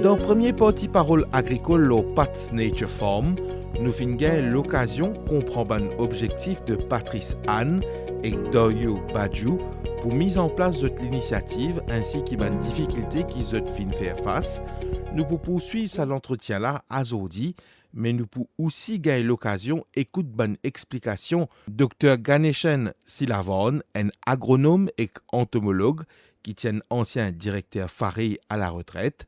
Dans le premier parti parole agricole au Pat's Nature Farm, nous finissons l'occasion de comprendre l'objectif de Patrice Anne et Doyo Badjou pour mise en place de l'initiative ainsi que les difficultés qu'ils ont fin faire face. Nous pouvons poursuivre cet entretien-là à Zodi, mais nous pouvons aussi gagner l'occasion d'écouter bonne explication Dr Ganeshan Silavan, un agronome et entomologue qui tient ancien directeur Faré à la retraite.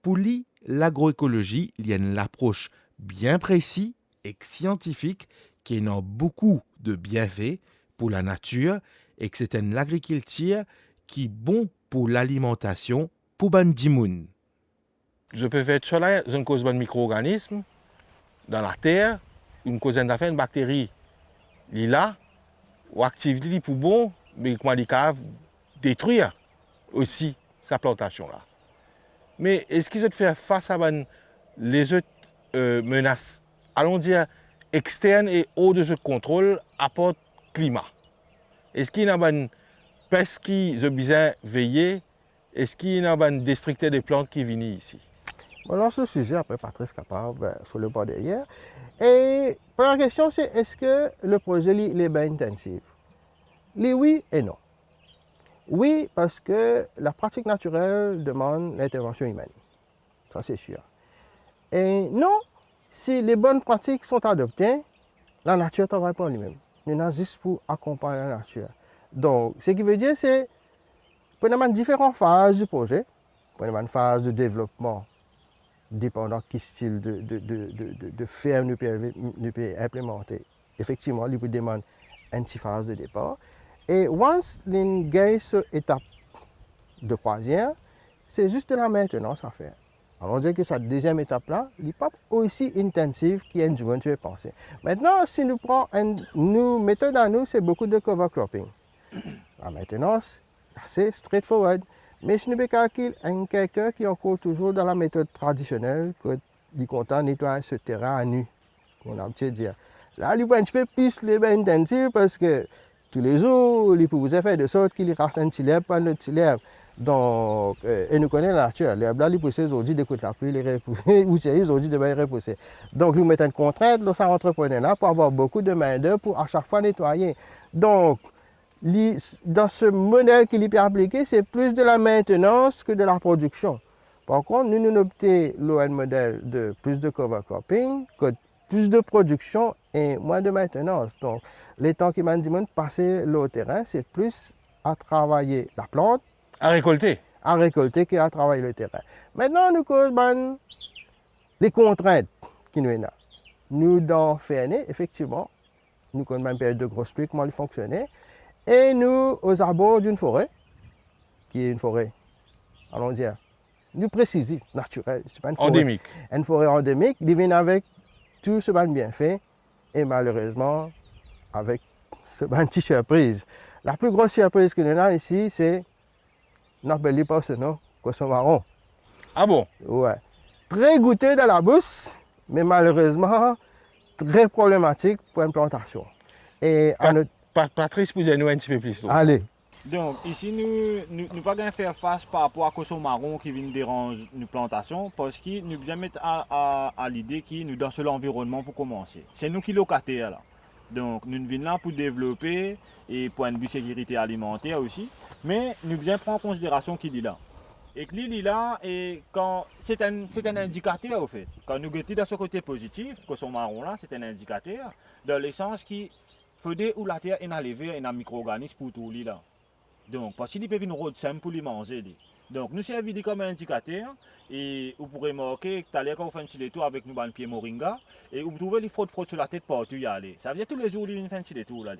Pour lui, l'agroécologie il y a une approche bien précise et scientifique qui a beaucoup de bienfaits pour la nature et que c'est une agriculture qui est bon pour l'alimentation pour ban dimoun. Je peux faire ça là, une cause de micro-organismes dans la terre, une cause d'affaires, une bactérie, il est là, ou active pour bon, mais comment il peut détruire aussi sa plantation là. Mais est-ce qu'ils ont fait face à les autres menaces, allons dire externes et hors de ce contrôle, apporte climat? Est-ce qu'il y a une peste qui ont besoin de veiller? Est-ce qu'il y a une destructeur des plantes qui viennent ici? Bon, alors ce sujet, après Patrice capable, il faut le voir derrière. Et première question, c'est est-ce que le projet est bien intensif? Oui et non. Oui, parce que la pratique naturelle demande l'intervention humaine. Ça, c'est sûr. Et non, si les bonnes pratiques sont adoptées, la nature travaille pour lui-même. Nous sommes juste pour accompagner la nature. Donc, ce qui veut dire, c'est prenons différentes phases du projet. Prenons une phase de développement, dépendant de quel style de ferme nous peut implémenter. Effectivement, il peut demander une petite phase de départ. Et once l'on gagne cette étape de croisière, c'est juste de la maintenance à faire. Alors on dit que cette deuxième étape-là n'est pas aussi intensive qu'un jour tu veux penser. Maintenant, si nous prenons une méthode à nous, c'est beaucoup de cover cropping. La maintenance, c'est straightforward. Mais si nous calculons quelqu'un qui est encore toujours dans la méthode traditionnelle, que il content nettoyer ce terrain à nu, on a petit dire. Là, il faut un petit peu plus intensif parce que tous les jours, il faut vous faire de sorte qu'il reste un petit lèvre, pas notre petit lèvre. Donc, et nous connaissons la nature. Les arbres, ils poussent aujourd'hui d'écoute la pluie, les repousser, ou c'est aujourd'hui de les repousser. Donc, nous mettons une contrainte dans cet entrepreneur-là pour avoir beaucoup de main-d'œuvre pour à chaque fois nettoyer. Donc, dans ce modèle qu'il peut appliquer, c'est plus de la maintenance que de la production. Par contre, nous optons un modèle de plus de cover cropping, plus de production et moins de maintenance. Donc, les temps qui m'ont dit de passer au terrain, c'est plus à travailler la plante. À récolter. À récolter qu'à travailler le terrain. Maintenant, nous causons les contraintes qui nous sont. Nous, dans Fernet, effectivement, nous connaissons une période de grosse pluie, comment elle fonctionnait. Et nous, aux abords d'une forêt, qui est une forêt, allons dire, nous précisons, naturelle, c'est pas une forêt. Endémique. Une forêt endémique, qui vient avec tout ce ban bien fait, et malheureusement, avec ce ban de surprise. La plus grosse surprise que nous avons ici, c'est, n'appelez pas ce nom, cochon marron. Ah bon? Ouais. Très goûteux dans la bouche, mais malheureusement, très problématique pour une plantation. Et à notre Patrice, vous nous un petit peu plus. Allez. Donc, ici, nous ne pouvons pas faire face par rapport à cochon marron qui vient déranger nos plantations parce que nous devons mettre à l'idée que nous dans seul environnement pour commencer. C'est nous qui locataires là. Donc, nous venons là pour développer et pour une sécurité alimentaire aussi. Mais nous devons prendre en considération qui dit là. Et que l'île là, c'est un indicateur au fait. Quand nous goûtons dans ce côté positif, cochon marron là, c'est un indicateur dans le sens qui faudrait où la terre est enlevée un micro-organisme pour tout là. Donc, parce qu'il peut venir rôde simple pour les manger. Donc, nous servons comme un indicateur et vous pourrez marquer que tout à l'heure quand vous faites un petit tour avec nous dans le pied moringa et vous trouvez les frottes sur la tête partout y aller. Ça veut dire tous les jours il fait un petit tour là.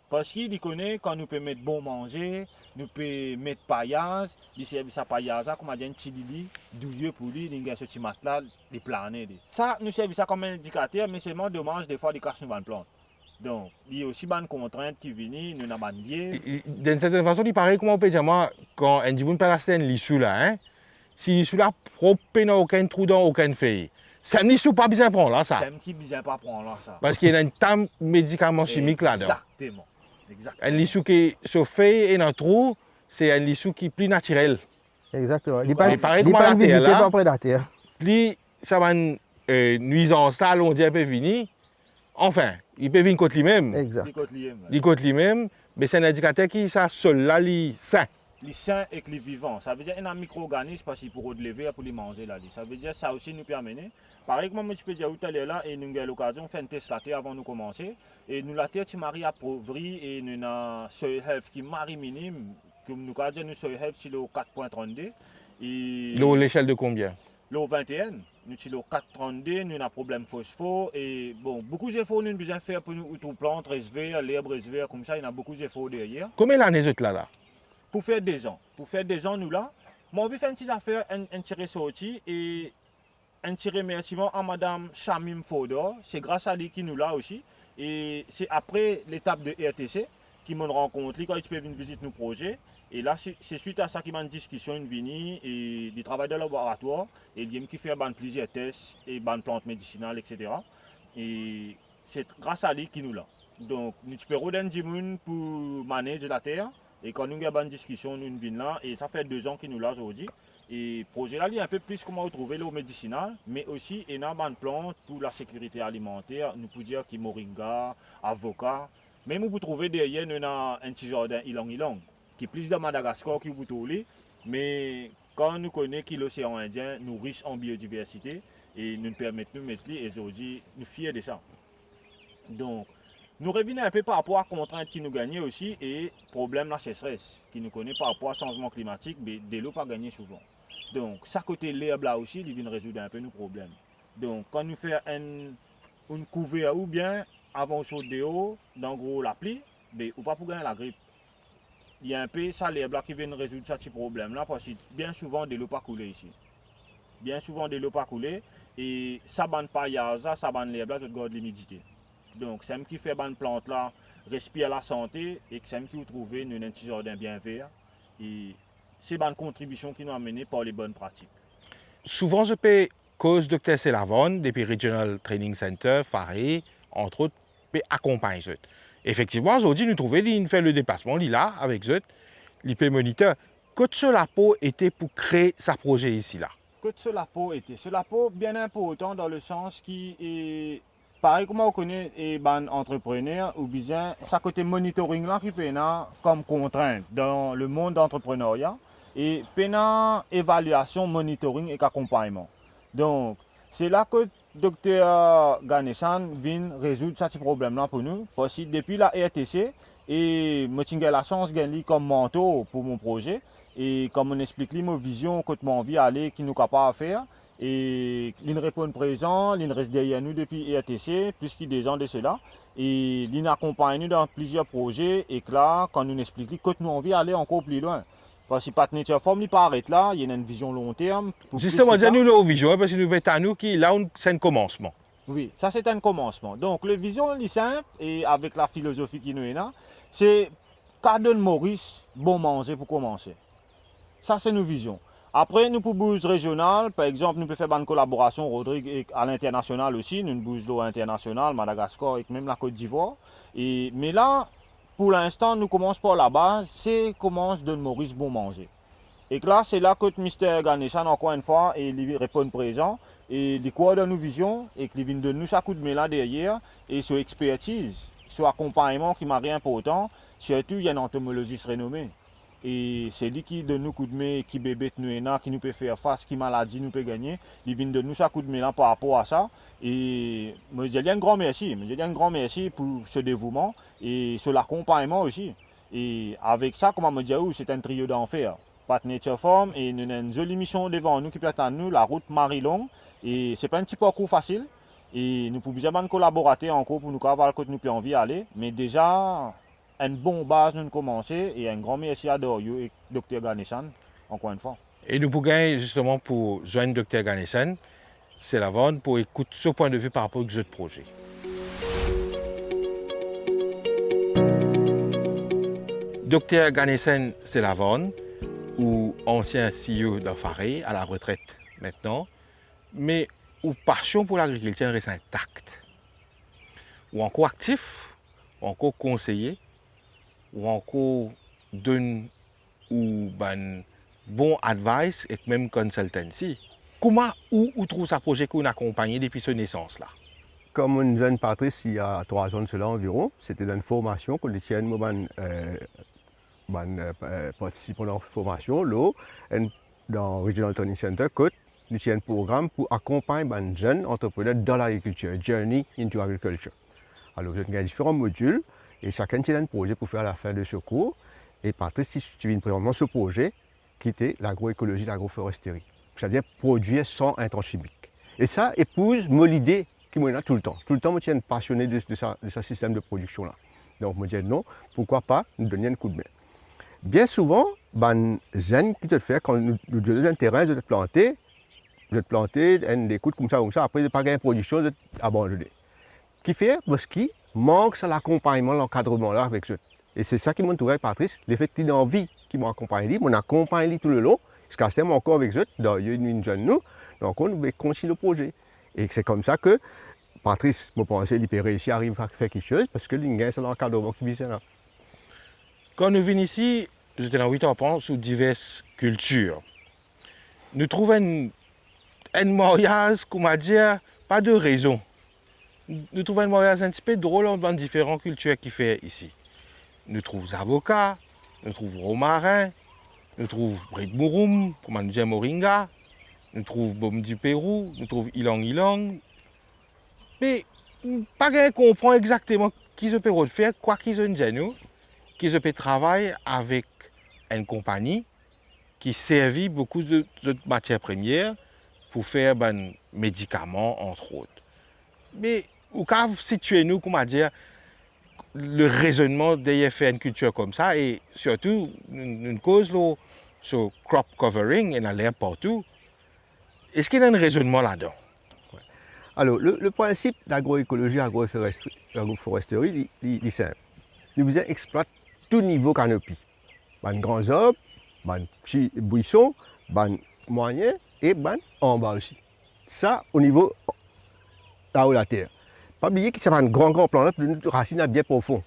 Parce qu'il connaît quand nous pouvons mettre bon manger, nous pouvons mettre paillage, il servent sa paillage comme un petit lili, douilleux pour lui, il y a ce petit matelas, les planer. Ça, nous servons ça comme un indicateur, mais c'est vraiment dommage des fois de casser une plante. Donc, il y a aussi une contrainte qui vient, nous n'avons pas de d'une certaine façon, il paraît comment on peut dire, moi, quand un dit, pas la lissou là, hein, si lissou là, propre, n'a aucun trou dans aucune feuille. C'est un lissou pas besoin de prendre là, ça. C'est un qui besoin pas prendre là, ça. Parce qu'il y a un tas de médicaments chimiques là-dedans. Exactement. Un lissou qui est chauffé et un trou, c'est un lissou qui est plus naturel. Exactement. Il Mais pareil n'est comme pas la terre, visité là. par prédateurs. Puis, ça va une nuisance, ça, on dit, peut venir. Enfin, il peut venir contre lui-même. Exact. Les côtes liées, Il contre lui-même, mais c'est un indicateur qui, ça, seul là, il sain. les sains et les vivants. Ça veut dire qu'il y a un micro-organisme parce qu'il pourrait lever pour les manger là. Ça veut dire ça aussi nous permet. Pareil que moi, je peux dire tout à l'heure là, et nous avons l'occasion de faire un test la terre avant de commencer. Et nous, la terre, tu marie appauvrie et nous avons un soil health qui est marie minime. Comme nous avons dit, nous soil health, c'est le 4.32. Et L'échelle de combien? le 21, nous avons le 4.32, nous avons un problème phosphore. Et bon, beaucoup d'efforts nous avons besoin de faire pour nous, outrer plantes, réserver, l'herbe réserver, comme ça, il y a beaucoup d'efforts derrière. Combien d'années êtes là? Pour faire des gens. Pour faire des gens, nous là, moi, on veut faire une petite affaire, un tiré sorti et un tiré remerciement à Madame Chamim Fodor. C'est grâce à lui qui nous l'a aussi. Et c'est après l'étape de RTC qui m'ont rencontré quand ils peuvent venir visiter nos projets. Et là, c'est suite à ça qu'il y a une discussion, une venue et du travail de laboratoire. Et il y a qui fait plusieurs tests et des plantes médicinales, etc. Et c'est grâce à lui qui nous l'a. Donc, nous espérons d'un dimoun pour manager la terre. Et quand nous avons une discussion, nous venons là, et ça fait 2 ans qu'il nous l'a aujourd'hui. Et le projet là, il est un peu plus comment retrouver l'eau médicinale, mais aussi il y a une plante pour la sécurité alimentaire, nous pouvons dire qu'il moringa, avocat. Même vous trouvez derrière, nous avons un petit jardin ilang, qui est plus de Madagascar que vous trouvez. Mais quand nous connaissons que l'océan Indien nous riche en biodiversité, et nous permet de nous mettre et aujourd'hui, nous fiers de ça. Donc, nous revenons un peu par rapport à la contrainte qui nous gagnait aussi et problème la sécheresse qui nous connaît par rapport au changement climatique, mais de l'eau pas gagné souvent. Donc, ça côté l'herbe là aussi, il vient résoudre un peu nos problèmes. Donc, quand nous faisons une couvert ou bien avant au chaud de eau, dans gros la pluie, mais ou pas pour gagner la grippe. Il y a un peu ça l'herbe là qui vient résoudre ce petit problème là parce que bien souvent de l'eau pas couler ici. Bien souvent de l'eau pas couler et ça bande pas ça bande l'herbe là, ça garde l'humidité. Donc, c'est ce qui fait que plante là respire la santé et que c'est ce qui vous trouve un petit jardin bien vert. Et c'est une contribution qui nous a mené par les bonnes pratiques. Souvent, je peux cause Dr. Selavon, depuis Regional Training Center, Faré, entre autres, peut accompagner eux. Effectivement, aujourd'hui, nous trouvons qu'il fait le déplacement, il est là avec eux, il peut moniteur. Que cela était pour créer sa projet ici là. Que cela était. Cela bien important dans le sens qui est pareil comme on connaît les entrepreneurs ou bien ça côté monitoring là qui peut comme contrainte dans le monde d'entrepreneuriat et pena évaluation, monitoring et accompagnement. Donc c'est là que Dr. Ganeshan vient résoudre ce problème là pour nous parce que depuis la RTC et j'ai la chance de gagner comme mentor pour mon projet et comme on explique ma vision que mon envie aller qui nous capable de faire. Et l'IN répond présent, l'IN reste derrière nous depuis RTC, plus qu'il des ans de cela. Et l'IN accompagne nous dans plusieurs projets. Et que là, quand nous explique que nous envie d'aller encore plus loin. Parce que Nature Form n'est pas arrêté là, il y a une vision long terme. Justement, nous nos vision, parce que nous mettons à nous qui là, c'est un commencement. Oui, ça c'est un commencement. Donc, la vision est simple et avec la philosophie qui nous est là, c'est Cardon Maurice, bon manger pour commencer. Ça, c'est nos visions. Après, nous pour bourse régionale, par exemple, nous pouvons faire une collaboration Rodrigue à l'international aussi, nous bourse international, Madagascar et même la Côte d'Ivoire. Mais là, pour l'instant, nous commençons par la base, c'est comment donne Maurice bon manger. Et là, c'est là que Mr. Ganeshan, encore une fois, et il répond présent, et il coordonne nos visions, et qu'il vient de nous chaque coup de main là derrière, et sur expertise, sur accompagnement qui m'a rien important, surtout il y a une entomologiste renommée. Et c'est lui qui donne nous coup de main, qui bébé nous qui nous peut faire face, qui maladie nous peut gagner. Il vient de nous chaque coup de main là par rapport à ça. Et je dis un grand merci. Je dis un grand merci pour ce dévouement et sur l'accompagnement aussi. Et avec ça, comme on me dit, c'est un trio d'enfer. Pat Nature Form et nous avons une jolie mission devant nous qui peut attendre nous, la route Marie-Longue. Et ce n'est pas un petit parcours facile. Et nous pouvons bien collaborer encore pour nous avoir que nous pouvons envie d'aller. Mais déjà, une bonne base nous commencer et un grand merci à Dorio et Dr. Ganeshan, encore une fois. Et nous pouvons justement pour joindre Dr. Ganeshan, c'est la vente pour écouter ce point de vue par rapport aux autres projets. Dr. Ganeshan, c'est la vente, ou ancien CEO d'Enfaré, à la retraite maintenant, mais ou passion pour l'agriculture reste intacte, ou encore actif, ou encore conseiller, ou encore donne ou ban bon advice et même consultancy. Comment ou trouve ce projet qu'on a accompagné depuis sa naissance là? Comme une jeune Patrice, il y a 3 ans de cela environ, c'était dans une formation que les tiennes, participants dans la formation, là, dans le Regional Training Center, nous avons un programme pour accompagner les jeunes entrepreneurs dans l'agriculture, Journey into Agriculture. Alors, il y a différents modules et chacun a un projet pour faire la fin de ce cours. Et Patrice, tu viens présentement ce projet qui était l'agroécologie, l'agroforesterie, c'est-à-dire produire sans intrants chimiques. Et ça épouse mon idée qui me tout le temps. Tout le temps, je suis passionné de ce système de production-là. Donc, je me dis non, pourquoi pas nous donner un coup de main. Bien souvent, les jeunes qui te font, quand nous donnons un terrain, de te planter, des coups comme ça, après, de ne pas gagner production, de t'abandonner. Qui fait parce qu'il manque l'accompagnement, l'encadrement là avec eux. Et c'est ça qui m'a trouvé Patrice, le fait qu'il a envie qui m'accompagne, on accompagne tout le long, jusqu'à ce moment encore avec eux, dans une jeune nous, donc on va continuer le projet. Et c'est comme ça que Patrice m'a pensé qu'il peut réussir à faire quelque chose parce que l'ingénieur c'est l'encadrement qui vient là. Quand nous venons ici, j'étais dans 8 ans sur diverses cultures. Nous trouvons un mariage, comment dire, pas de raison. Nous trouvons un mariage un petit peu drôle dans différentes cultures qui fait ici. Nous trouvons avocats, nous trouvons romarin, nous trouvons Brit Mouroum, comment nous dit Moringa, nous trouvons Baume du Pérou, nous trouvons Ilang Ilang. Mais pas de comprendre exactement qui se peut faire, quoi qu'ils ont dit nous, qui se peut travailler avec une compagnie qui servit beaucoup de matières premières pour faire des médicaments, entre autres. Mais où qu'à situer nous, comment dire, le raisonnement derrière faire une culture comme ça et surtout une cause sur crop covering et a l'air partout. Est-ce qu'il y a un raisonnement là-dedans? Alors, le principe d'agroécologie, agroforesterie, il est simple. Nous besoin exploiter tout niveau canopie. Les grands arbres, les petits buissons, les moyens et les en bas aussi. Ça, au niveau là-haut de la terre. Pas oublier que c'est un grand plan là, une racine bien profond.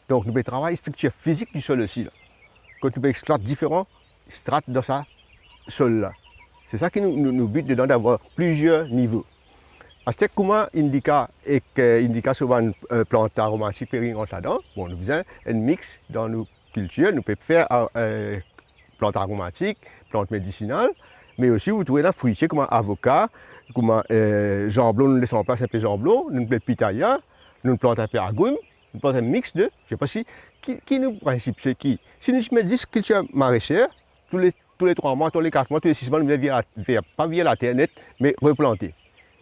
Donc, nous devons travailler la structure physique du sol aussi. Là. Quand nous pouvons exploiter différents strates dans ce sol-là. C'est ça qui nous but dedans d'avoir plusieurs niveaux. C'est comment indica souvent une plante aromatique pérignante là-dedans. Bon, nous faisons un mix dans nos cultures. Nous pouvons faire plantes aromatiques, plantes médicinales, mais aussi vous trouvez là fruitiers comme avocat, comme jambon, nous laissons en place un peu jambon, nous plantons pitaya, nous plantons un peu agrumes, nous plantons un mix de, je ne sais pas si, qui nous principe, c'est qui? Si nous mettons 10 cultures maraîchères, tous les 3 mois, tous les 4 mois, tous les 6 mois, nous venons pas via la terre nette, mais replanter.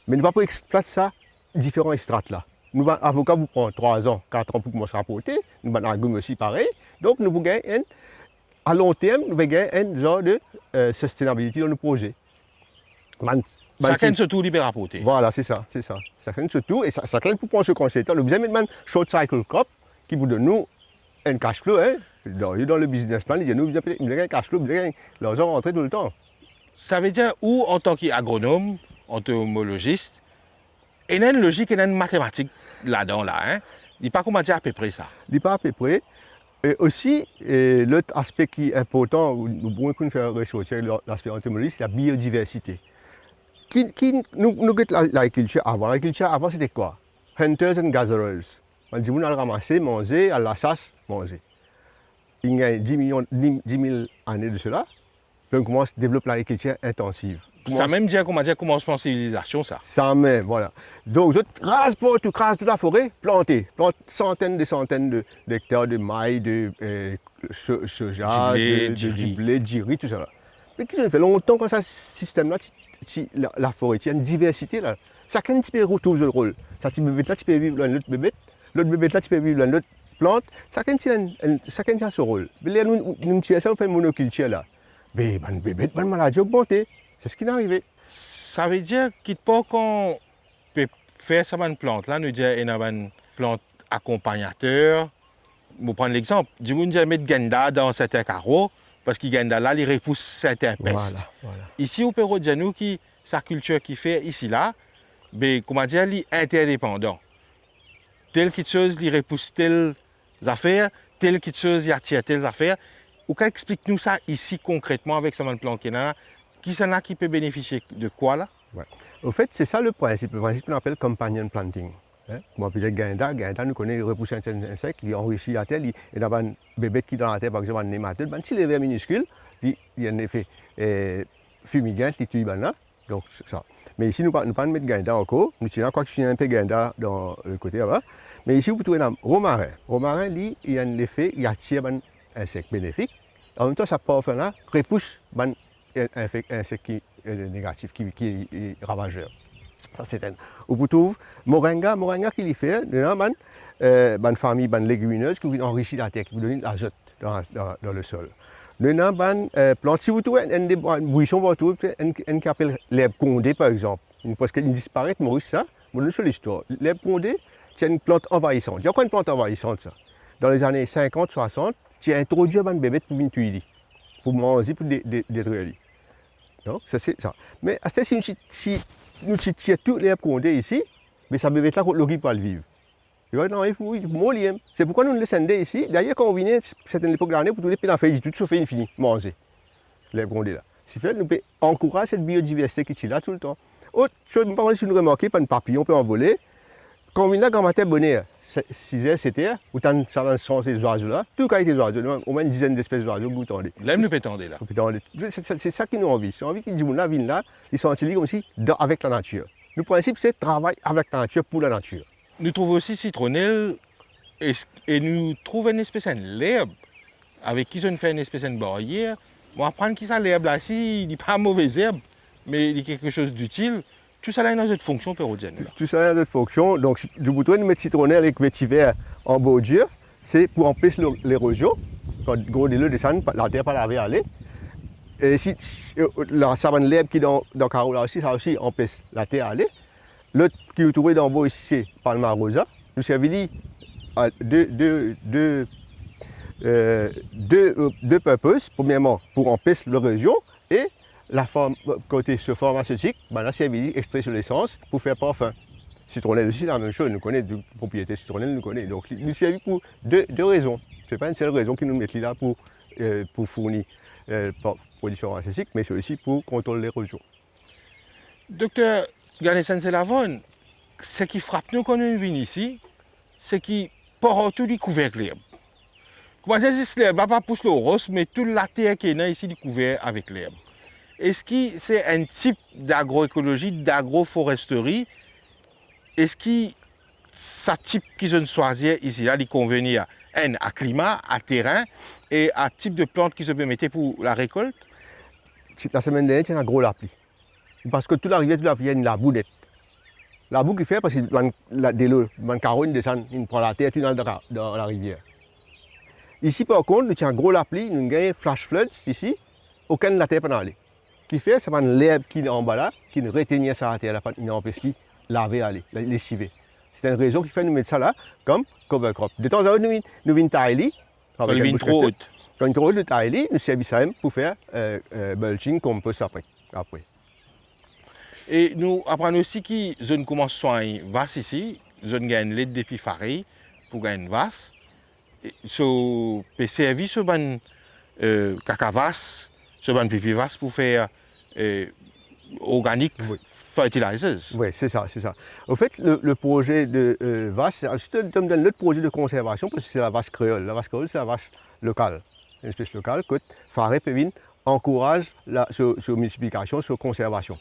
Mais nous ne pouvons pas exploiter ça, différents strates là. Nous, avocat, vous prend 3 ans, 4 ans pour commencer à porter. Nous, agrumes aussi pareil. Donc, nous gagnons à long terme, nous gagnons un genre de sustainability dans nos projets. Chacun se tout libère à porter. Voilà, c'est ça. Chacun se tout, et chacun pour prendre ce concept. Nous avons un short cycle crop qui vous donne nous un cash flow. Hein. Dans le business plan, il dit nous avons un cash flow, nous avons l'argent rentré tout le temps. Ça veut dire, où en tant qu'agronome, entomologiste, il y a une logique et une mathématique là-dedans. Hein? Il n'y a pas comment dire à peu près ça. Il n'y a pas à peu près. Et aussi, l'autre aspect qui est important, nous pouvons faire ressortir l'aspect entomologique, c'est la biodiversité. Nous avons l'agriculture avant. L'agriculture avant, c'était quoi? Hunters and gatherers. On dit, on a ramassé, manger, à la chasse, manger. Il y a 10 000 années de cela, on commence à développer l'agriculture intensive. Ça même dire comment dire commencement de civilisation, ça. Ça même, voilà. Donc, je rase toute la forêt, planter. Plante centaines d'hectares de mailles, de soja, du blé, du riz, tout ça. Là. Mais qui fait longtemps que ce système-là, la forêt, il y a une diversité là. Chacun peut retrouver le rôle. Ça, petit bébé là, tu peux vivre dans l'autre bébé. L'autre bébé là, tu peux vivre dans l'autre plante. Chacun a son rôle. Mais nous, on fait une monoculture là. Mais les bébés, les maladies augmentées. C'est ce qui est arrivé. Ça veut dire qu'il peut qu'on peut faire ça une plante là, nous dire une plante accompagnateur. Pour prendre l'exemple, du monde dit mettre ganda dans certains carreaux parce que ganda là, il repousse certaines pestes. Voilà. Ici au Pérou, nous qui sa culture qui fait ici là, mais comment dire, il est interdépendant. Telle quelque chose, il repousse telles affaires, telle quelque chose, il attire telles affaires. ou explique-nous ça ici concrètement avec ce plan Kenana. Qui s'en a qui peut bénéficier de quoi là? Ouais. Au fait, c'est ça le principe. Le principe qu'on appelle companion planting. Hein? Moi, peut-être Gainda, nous connaît le repousse un insecte, il enrichit la terre, il y a un bébé qui est dans la terre, par exemple, un nématode, si les vers minuscules, il y a un effet fumigant, il tue là. Donc, c'est ça. Mais ici, nous ne pas mettre Gainda encore. Nous tirons quoi que je un peu Gainda dans le côté là-bas. Mais ici, vous trouvez un romarin. Romarin, lui, il y a un effet, il attire un insecte bénéfique. En même temps, ça parfum là repousse un insecte qui est négatif, qui est ravageur. Ça, c'est un. Ou vous trouvez moringa qui lui fait, une famille de légumineuses qui enrichit la terre, qui vous donne l'azote dans le sol. Nous avons une plante, si vous trouvez un buisson, vous trouvez un qui appelle l'herbe condée, par exemple. Parce qu'elle disparaît, Maurice, ça, vous donnez sur l'histoire. L'herbe condée, c'est une plante envahissante. Il y a quoi une plante envahissante, ça? Dans les années 50-60, tu as introduit un bébé pour venir tuer, pour manger, pour détruire. Non, ça c'est ça. Mais si nous tirons toutes les herbes condées ici, mais ça bébé là, l'eau qui peut le vivre. Non, il faut mourir. C'est pourquoi nous le laissons ici. D'ailleurs, quand on vient, c'est une époque de l'année, pour tous les pays dans le tout sauf infini, manger les condés là. C'est fait, nous encourager cette biodiversité qui est là tout le temps. Autre chose, par contre, si nous remarquons, pas de papillon peut envoler. Quand on vient là, quand matin bonheur, 6h, 7h, ou tant ça va sans ces oiseaux-là, tout cas des oiseaux, au moins une dizaine d'espèces d'oiseaux que vous tendez. Là, nous pétendez là. C'est ça qui nous envie. C'est envie qu'ils disent, là, viennent là, ils sont utilisés comme si avec la nature. Le principe, c'est travailler avec la nature pour la nature. Nous trouvons aussi citronnelle et nous trouvons une espèce de l'herbe avec qui on fait une espèce de barrière. On apprend que ça l'herbe là, il n'est pas mauvaise herbe, mais il est quelque chose d'utile. Tout ça là, dans notre fonction pérodienne. Tout ça dans notre fonction. Donc, du bouton de mettre citronnelle avec vétiver en bordure, c'est pour empêcher l'érosion. Quand gros le descend, la terre pas laver aller. Et si la savane l'herbe qui est dans le carreau là aussi, ça aussi empêche la terre aller. L'autre qui est trouvé dans le bas ici, c'est Palma rosa. Nous servons à deux purposes. Premièrement, pour empêcher l'érosion et la forme, côté pharmaceutique, là, c'est extrait sur l'essence pour faire parfum. Citronnelle aussi, c'est la même chose. Nous connaissons des propriétés citronnelles, nous connaissons. Donc, nous servons pour deux raisons. Ce n'est pas une seule raison qui nous met là pour fournir produits pharmaceutiques, mais c'est aussi pour contrôler l'érosion. Docteur Ganessan-Selavon, ce qui frappe nous quand nous venons ici, c'est qu'il partout du couvercle l'herbe. Comment ça, c'est l'herbe, pas pousse le rose, mais toute la terre qui est là ici, est couverte avec l'herbe. Est-ce que c'est un type d'agroécologie, d'agroforesterie? Est-ce que ce type qu'ils ont choisi ici, là, il convenir à climat, à terrain et à type de plante qui se permettait pour la récolte? La semaine dernière, il y a un gros lapis. Parce que toute la rivière, il y a une laboue d'être. La boue qui fait parce que le carreau descend, il prend la terre dans la rivière. Ici, par contre, il y a un gros lapis, il y a un flash flood ici, aucun de la terre peut aller. Ce qui fait, c'est l'herbe qui est en bas là, qui ne retient ça à la terre, il empêche de laver, aller, lessiver. C'est une raison qui fait nous mettre ça là comme cover crop. De temps en temps, nous venons tailler. Quand il vient trop haute. Quand il est trop haute de tailler, nous servons ça même pour faire mulching compost après. Et nous apprenons aussi que zone commence soigner vaste ici, zone gagne l'aide depuis faré pour gagner vaste. So peut servir ce ban cacavas, ce ban pipi vaste pour faire organique fertilizers. Oui, c'est ça. Au fait, le projet de vache, c'est notre projet de conservation parce que c'est la vache créole. La vache créole, c'est la vache locale, une espèce locale que Faré Pévin encourage sur multiplication, sur conservation.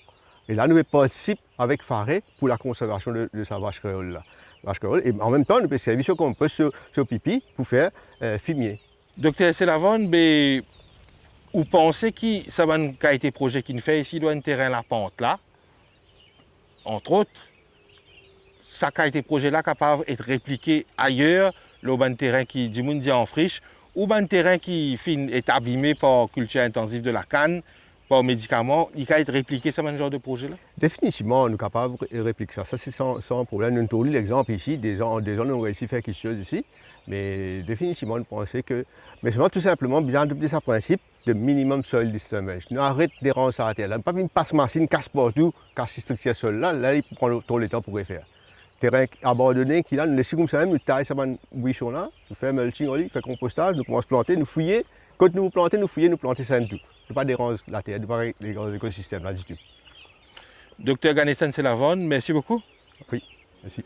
Et là, nous participons avec Faré pour la conservation de sa vache créole. Et en même temps, nous pouvons servir ce qu'on peut sur pipi pour faire fumier. Docteur Selavon, vous pensez que ça va être un projet qui nous fait ici, doit un terrain la pente là, entre autres, ça a été projet là capable d'être répliqué ailleurs, le ban terrain qui dit en friche, ou ban terrain qui est abîmé par culture intensive de la canne, par médicaments, il peut être répliqué ce genre de projet là? Définitivement, nous sommes capables de répliquer ça. Ça, c'est sans problème. Nous avons l'exemple ici, des gens ont réussi à faire quelque chose ici, mais définitivement, nous pensons que. Mais souvent, tout simplement, bien adopter ce principe de minimum soil disturbance. Nous arrêtons de déranger ça à terre. Pas une passe machine, casse partout, casse structure sol là, il faut prendre tout le temps pour le faire. Terrain abandonné qui là, nous laissons comme ça même, nous taillons ça buisson là, nous faisons mulching, nous faisons compostage, nous commençons à planter, nous fouiller, Quand nous plantons, nous fouillons, nous plantons ça en tout. Ne pas déranger la terre, ne pas déranger l'écosystème là du tout. Docteur Ganesan Selavon, merci beaucoup. Oui, merci.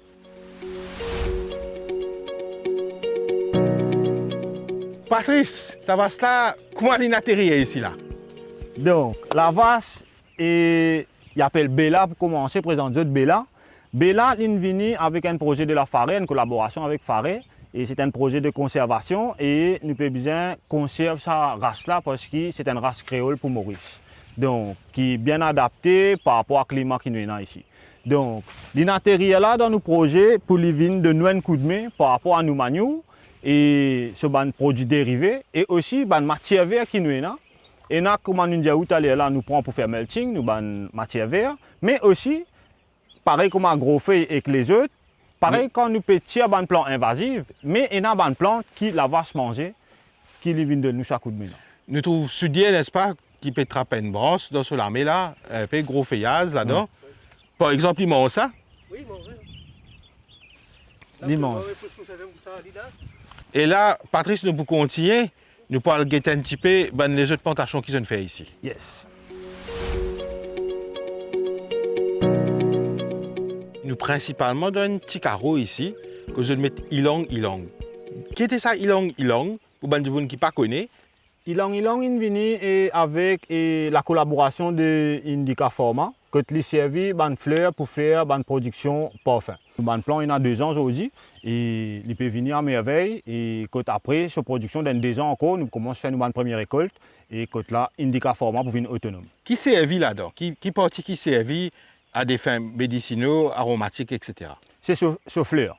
Patrice, ça va cela, comment il atterrit ici là? Donc, la vache, il appelle Bella pour commencer, présente de Bella. Bella, il est venu avec un projet de la Faré, une collaboration avec Faré. Et c'est un projet de conservation et nous pouvons bien conserver sa race-là parce que c'est une race créole pour Maurice. Donc, qui est bien adaptée par rapport au climat qui nous est ici. Donc, l'intérieur là dans nos projets pour les vignes de nous un coup de main par rapport à nos manioux et ce ban produits dérivés et aussi ban matière verte qui nous est là. Et là, comme on nous dit tout à l'heure là, nous prenons pour faire melting, nous ban matière verte, mais aussi pareil comme agrofeuille et que les autres. Pareil, quand nous pétions des plantes invasives, mais il y a des plantes qui la vache manger, qui viennent de nous chaque coup de main. Nous trouvons Sudier, n'est-ce pas, qui peut trapper une brosse dans ce lamé là, un peu gros feuillage là-dedans. Par exemple, il mange ça. Oui, bon, Il mange. Et là, Patrice, nous pouvons continuer. Nous parlons de un petit peu les autres plantations qu'ils ont fait ici. Yes. Nous principalement dans un petit carreau ici, que je vais mettre ilang. Qui était ça ilang? Pour les gens qui ne connaissent pas. Ilang est venu avec la collaboration de Indica Pharma, que tu servi des fleurs pour faire une production parfum. Le plan il a 2 ans aujourd'hui et il peut venir à merveille et après cette production dans 2 ans encore, nous commençons à faire une première récolte et là Indica Pharma pour venir autonome. Qui servi là-dedans? Qui partie qui servi à des fins médicinaux, aromatiques, etc. C'est ce fleur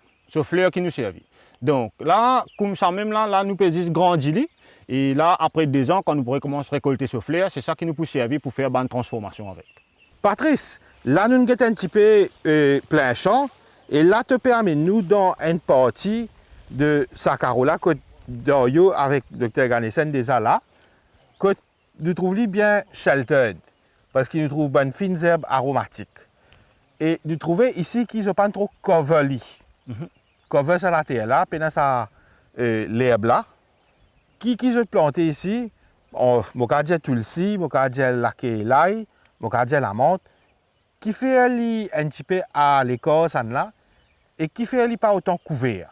qui nous servi. Donc là, comme ça même là nous pouvons juste grandir. Et là, après 2 ans, quand nous pourrons commencer à récolter ce fleur, c'est ça qui nous peut servir pour faire une transformation avec. Patrice, là nous avons un petit peu plein champ. Et là, tu peux amener nous dans une partie de Sakarola que Doyo avec le Dr Ganesan déjà là, que nous trouvons bien sheltered, parce qu'il nous trouve bonnes fines herbes aromatiques. Et nous trouvons ici qu'ils ne sont pas trop coverly. Cover sur la terre là, puis ça l'herbe là. Qui se planté ici, je vais tulsi, je vais la kélaï, je vais la menthe, qui fait un petit peu à l'écorce là, et qui fait pas autant couvert.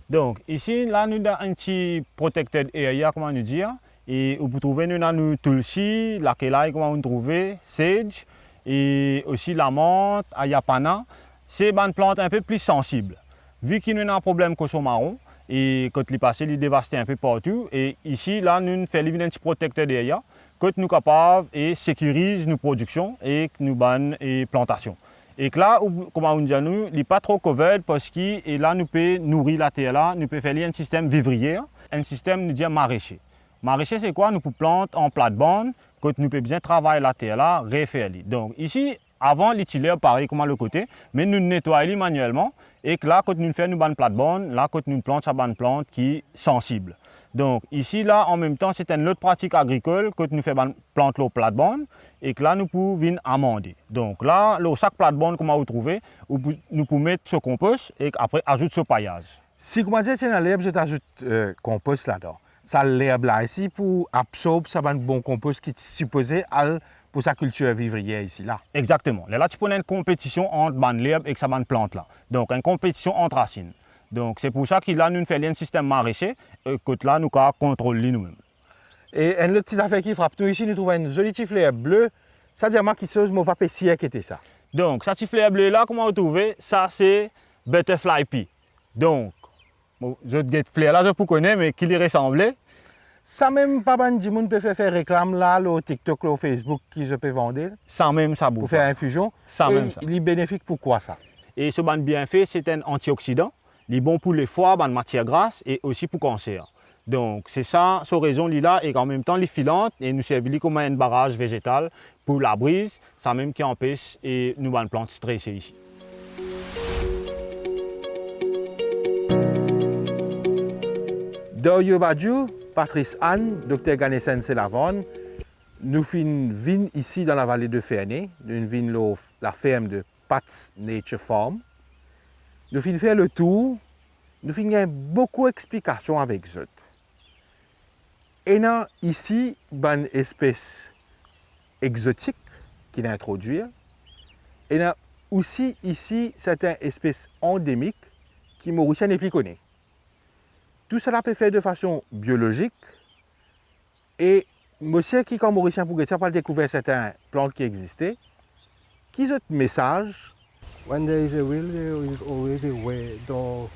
Donc ici, là, nous avons un petit protected area, comment nous dire, et vous trouvez nous tulsi, la kélaï, comment vous trouvez, sage, et aussi la menthe, ayapana. C'est une plante un peu plus sensible. Vu qu'il y a un problème cochon marron, et quand il est passé, il est dévasté un peu partout. Et ici, là, nous faisons un petit protecteur derrière, que nous sommes capables de sécuriser nos productions et nos bonnes plantations. Et que là, comme on dit, il n'est pas trop couvert parce que là, nous pouvons nourrir la terre, là, nous pouvons faire un système vivrier, un système, nous dit maraîcher. Maraîcher, c'est quoi? Nous pouvons planter en plate-bande, que nous pouvons bien travailler la terre, là, refaire. Donc ici, avant, l'utiliser pareil comme à le côté, mais nous nettoyons manuellement. Et que là, quand nous faisons une plate-bande, là, quand nous plantons une plante qui est sensible. Donc ici, là, en même temps, c'est une autre pratique agricole que nous faisons une plante au plate-bande et que là, nous pouvons venir amender. Donc là, chaque plate-bande, comme vous trouvez, nous pouvons mettre ce compost et après, ajouter ce paillage. Si vous dites que l'herbe, je t'ajoute compost là-dedans. Ça, l'herbe là, ici, pour absorber ça un bon compost qui est supposé pour sa culture vivrière ici, là. Exactement. Là, tu prends une compétition entre l'herbe et sa plante là. Donc, une compétition entre racines. Donc, c'est pour ça que là, nous faisons un système maraîcher que là, nous contrôlons nous-mêmes. Et une autre petite affaire qui frappe nous ici, nous trouvons une jolie petite fleur bleue. Ça veut dire que c'est mon papier siècle qui était ça. Donc, cette fleur bleue là, comment vous trouvez? Ça, c'est Butterfly Pea. Donc, je cette fleur là, je peux connaître, mais qui lui ressemblait. Ça même, pas mal de monde peut faire réclame là, au TikTok, au Facebook, qui je peux vendre. Ça même, ça bouge. Pour faire infusion. Ça même, ça. Il est bénéfique pour quoi ça? Et ce ban bienfait, c'est un antioxydant. Il est bon pour les foies, la matière grasse et aussi pour le cancer. Donc, c'est ça, cette raison-là, et en même temps, les filantes, et nous servons comme un barrage végétal pour la brise, ça même qui empêche et nous une plante stressée ici. Doyo Badju, Patrice Anne, Dr Ganesan Selavon, nous venons ici dans la vallée de Ferney, nous venons la ferme de Pat's Nature Farm. Nous venons faire le tour, nous venons beaucoup d'explications avec eux. Et là, ici, une espèce exotique qu'il a introduit. Et là, aussi, ici, certaines espèces endémiques qui Mauricien n'est plus connu. Tout cela peut faire de façon biologique. Et monsieur qui, comme Mauricien, pour pas découvrir certaines plantes qui existaient, qui ont un message. When there is a will, there is always a way. Donc,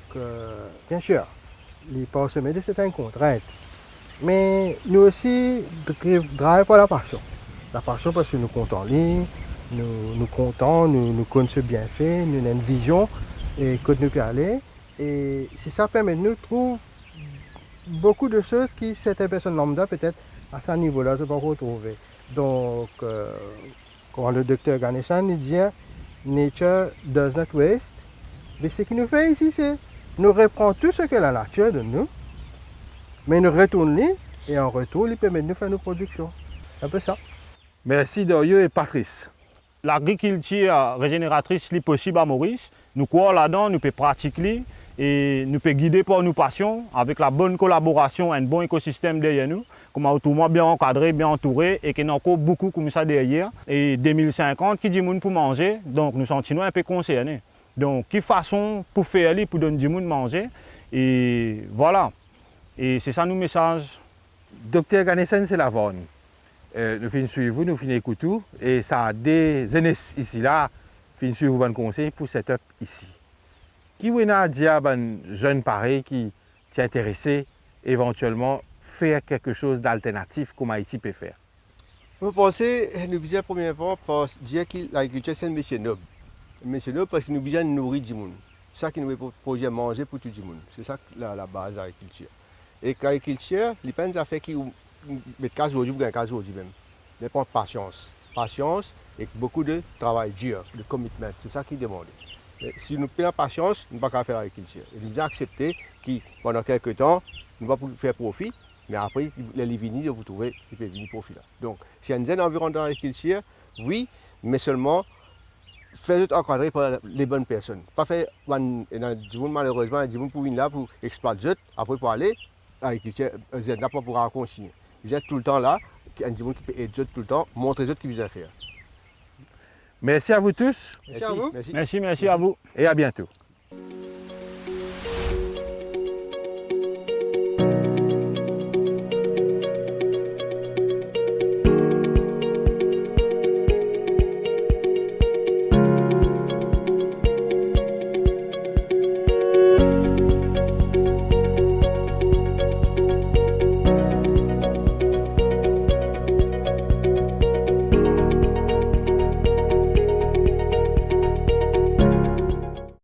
bien sûr, les parsemés de certaines contraintes. Mais nous aussi, drive par la passion. La passion parce que nous comptons en ligne, nous comptons, nous connaissons ce bienfait, nous avons une vision et que nous peut aller. Et si ça permet de nous trouver beaucoup de choses qui certaines personnes lambda peut-être à ce niveau-là ne peuvent pas retrouver. Donc, quand le docteur Ganeshan dit Nature does not waste, mais ce qu'il nous fait ici, c'est nous reprend tout ce que la nature donne nous, mais nous retournons et en retour, il permet de nous faire nos productions. C'est un peu ça. Merci Dorio et Patrice. L'agriculture régénératrice est possible à Maurice. Nous croyons là-dedans, nous pouvons pratiquer et nous pouvons guider par nos passions avec la bonne collaboration et un bon écosystème derrière nous. Comme autour bien encadré, bien entouré et qu'il y a encore beaucoup comme ça derrière. Et 2050, qui dit monde pour manger, donc nous sentons un peu concernés. Donc, quelle façon pour faire pour donner du monde manger. Et voilà. Et c'est ça nos messages. Docteur Ganeshan, c'est la vône. Nous finissons suivre vous, nous finissons écouter et ça a des jeunesses ici là, finissons suivre vous bon conseil pour setup ici. Qui vous a dit à un jeune pareil qui est intéressé éventuellement faire quelque chose d'alternatif comme ici peut faire? Vous pensez, nous besoin premièrement par dire que l'agriculture c'est un métier noble. Un métier noble parce que nous besoin de nourrir du monde. C'est ça qui nous produit manger pour tout le monde. C'est ça la base de l'agriculture. Et l'agriculture, il y a des affaires qui mettent casse aujourd'hui ou casse aujourd'hui même. Mais prendre patience. Patience et beaucoup de travail dur, de commitment. C'est ça qui demande. Et si nous prenons patience, nous ne pouvons pas faire l'agriculture. Et nous devons accepter que pendant quelques temps, nous ne pouvons pas faire profit, mais après, les vignes, vous trouvez, ils peuvent venir profit là. Donc, s'il y a un environnement dans l'agriculture, oui, mais seulement faire encadrer par les bonnes personnes. Pas faire du monde malheureusement, du monde pour venir là pour exploiter, après pour aller, l'agriculture, n'a pas pour continuer. Vous êtes tout le temps là, il y a du monde qui peut aider tout le temps, montrer les autres qui vous faire. Merci à vous tous. Merci à vous. Merci à vous. Et à bientôt.